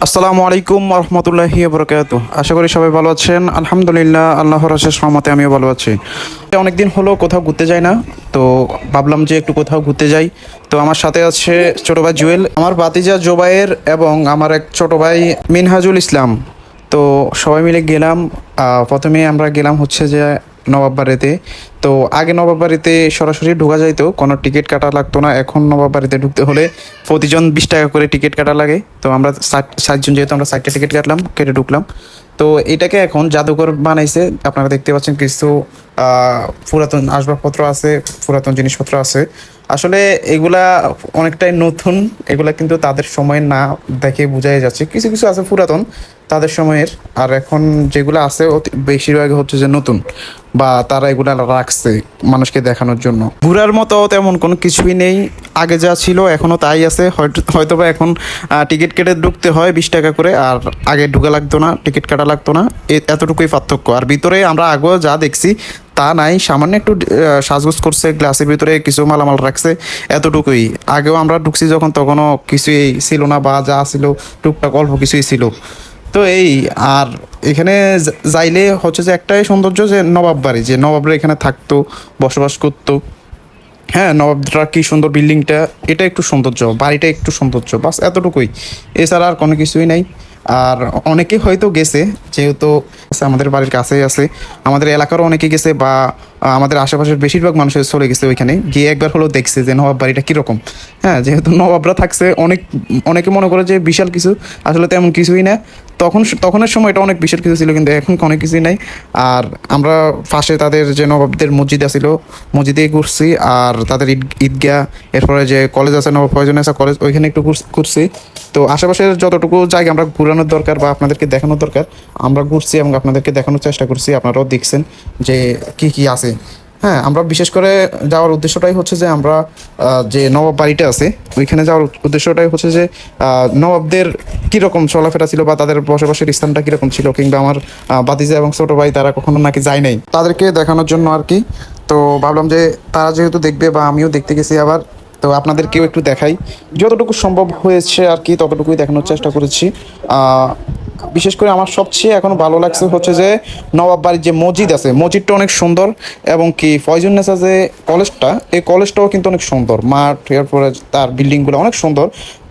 আসসালামু আলাইকুম রহমতুল্লাহি বরকাতুহ। আশা করি সবাই ভালো আছেন। আলহামদুলিল্লাহ, আল্লাহর অশেষ রহমতে আমিও ভালো আছি। অনেকদিন হলো কোথাও ঘুরতে যাই না, তো ভাবলাম যে একটু কোথাও ঘুরতে যাই। তো আমার সাথে আছে ছোট ভাই জুয়েল, আমার ভাতিজা জোবায়ের এবং আমার এক ছোট ভাই মিনহাজুল ইসলাম। তো সবাই মিলে গেলাম। প্রথমে আমরা গেলাম হচ্ছে যে নবাববাড়িতে। তো আগে নবাববাড়িতে সরাসরি ঢোকা যাইতো, কোনো টিকিট কাটা লাগতো না। এখন নবাববাড়িতে ঢুকতে হলে প্রতিজন 20 টাকা করে টিকিট কাটা লাগে। তো আমরা 60জন, যেহেতু আমরা 60টা টিকিট কাটলাম, কেটে ঢুকলাম। তো এটাকে এখন জাদুঘর বানাইছে। আপনারা দেখতে পাচ্ছেন কিছু পুরাতন আসবাবপত্র আছে, পুরাতন জিনিসপত্র আছে। আসলে এগুলা অনেকটাই নতুন, এগুলা কিন্তু তাদের সময় না দেখে বোঝাই যাচ্ছে। কিছু কিছু আছে পুরাতন তাদের সময়ের, আর এখন যেগুলো আছে বেশিরভাগ হচ্ছে যে নতুন, বা তারা এগুলা রাখছে মানুষকে দেখানোর জন্য। ঘোরার মতো তেমন কোনো কিছুই নেই, আগে যা ছিল এখনও তাই আছে। হয়তো বা এখন টিকিট কেটে ঢুকতে হয় 20 টাকা করে, আর আগে ঢুকা লাগতো না, টিকিট কাটা লাগতো না। এতটুকুই পার্থক্য। আর ভিতরে আমরা আগেও যা দেখছি তা নাই, সামান্য একটু সাজগোজ করছে, গ্লাসের ভিতরে কিছু মালামাল রাখছে, এতটুকুই। আগেও আমরা ঢুকছি যখন, তখনও কিছুই ছিল না, বা যা ছিল টুকটাক অল্প কিছুই ছিল। তো এই, আর এখানে যাইলে হচ্ছে যে একটাই সৌন্দর্য, যে নবাব বাড়ি, যে নবাবরা এখানে থাকতো, বসবাস করতো। হ্যাঁ, নবাবরা কি সুন্দর বিল্ডিংটা, এটা একটু সৌন্দর্য, বাড়িটা একটু সৌন্দর্য, বাস এতটুকুই। এছাড়া আর কোনো কিছুই নাই। আর অনেকে হয়তো গেছে, যেহেতু আমাদের বাড়ির কাছেই আছে, আমাদের এলাকারও অনেকে গেছে, বা আমাদের আশেপাশের বেশিরভাগ মানুষের চলে গেছে ওইখানে গিয়ে, একবার হলেও দেখছে যে নবাব বাড়িটা কীরকম। হ্যাঁ, যেহেতু নবাবরা থাকছে, অনেকে মনে করে যে বিশাল কিছু, আসলে তেমন কিছুই না। তখনের সময় এটা অনেক বিশাল কিছু ছিল, কিন্তু এখন অনেক কিছুই নাই। আর আমরা পাশে তাদের যে নবাবদের মসজিদ আছিল, মসজিদে ঘুরছি। আর তাদের ঈদগাহ, এরপরে যে কলেজ আছে, নবাব ফয়জুন্নেসা কলেজ, ওইখানে একটু ঘুরছি। তো আশেপাশের যতটুকু জায়গা আমরা ঘুরানোর দরকার বা আপনাদেরকে দেখানোর দরকার, আমরা ঘুরছি এবং আপনাদেরকে দেখানোর চেষ্টা করছি। আপনারাও দেখছেন যে কি কি আছে। হ্যাঁ, আমরা বিশেষ করে যাওয়ার উদ্দেশ্যটাই হচ্ছে যে আমরা যে নবাব বাড়িটা আছে ওইখানে যাওয়ার উদ্দেশ্যটাই হচ্ছে যে নবাবদের কীরকম চলাফেরা ছিল, বা তাদের বসবাসের স্থানটা কীরকম ছিল, কিংবা আমার ভাতিজা এবং ছোটো ভাই তারা কখনো নাকি যায় নাই, তাদেরকে দেখানোর জন্য আর কি। তো ভাবলাম যে তারা যেহেতু দেখবে, বা আমিও দেখতে গেছি আবার, তো আপনাদেরকেও একটু দেখাই। যতটুকু সম্ভব হয়েছে আর কি, ততটুকুই দেখানোর চেষ্টা করেছি। বিশেষ করে আমার সবচেয়ে এখন ভালো লাগছে হচ্ছে যে নবাব বাড়ির যে মসজিদ আছে, মসজিদটা অনেক সুন্দর। এবং কি ফয়জুন্নেসা যে কলেজটা, এই কলেজটাও কিন্তু অনেক সুন্দর। মাঠ, এরপরে তার বিল্ডিংগুলো অনেক সুন্দর।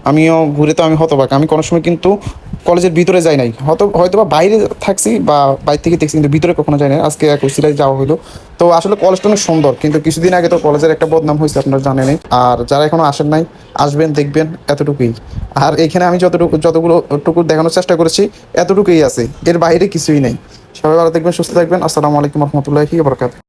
আমিও ঘুরে, তো আমি হতবাক, আমি কোনো সময় কিন্তু কলেজের ভিতরে যাই নাই, হয়তো বা বাইরে থাকছি বা বাইরে থেকে দেখছি, কিন্তু ভিতরে কখনো যাই নাই। আজকে এক উসিলায় যাওয়া হলো। তো আসলে কলেজটা অনেক সুন্দর, কিন্তু কিছুদিন আগে তো কলেজের একটা বদনাম হয়েছে, আপনারা জানেনই। আর যারা এখনো আসেন নাই, আসবেন, দেখবেন, এতটুকুই। আর এখানে আমি যতটুকু দেখানোর চেষ্টা করেছি, এতটুকুই আছে, এর বাইরে কিছুই নেই। সবাই ভালো থাকবেন, সুস্থ থাকবেন। আসসালামু আলাইকুম রহমতুল্লাহি ওয়া বারাকাতুহু।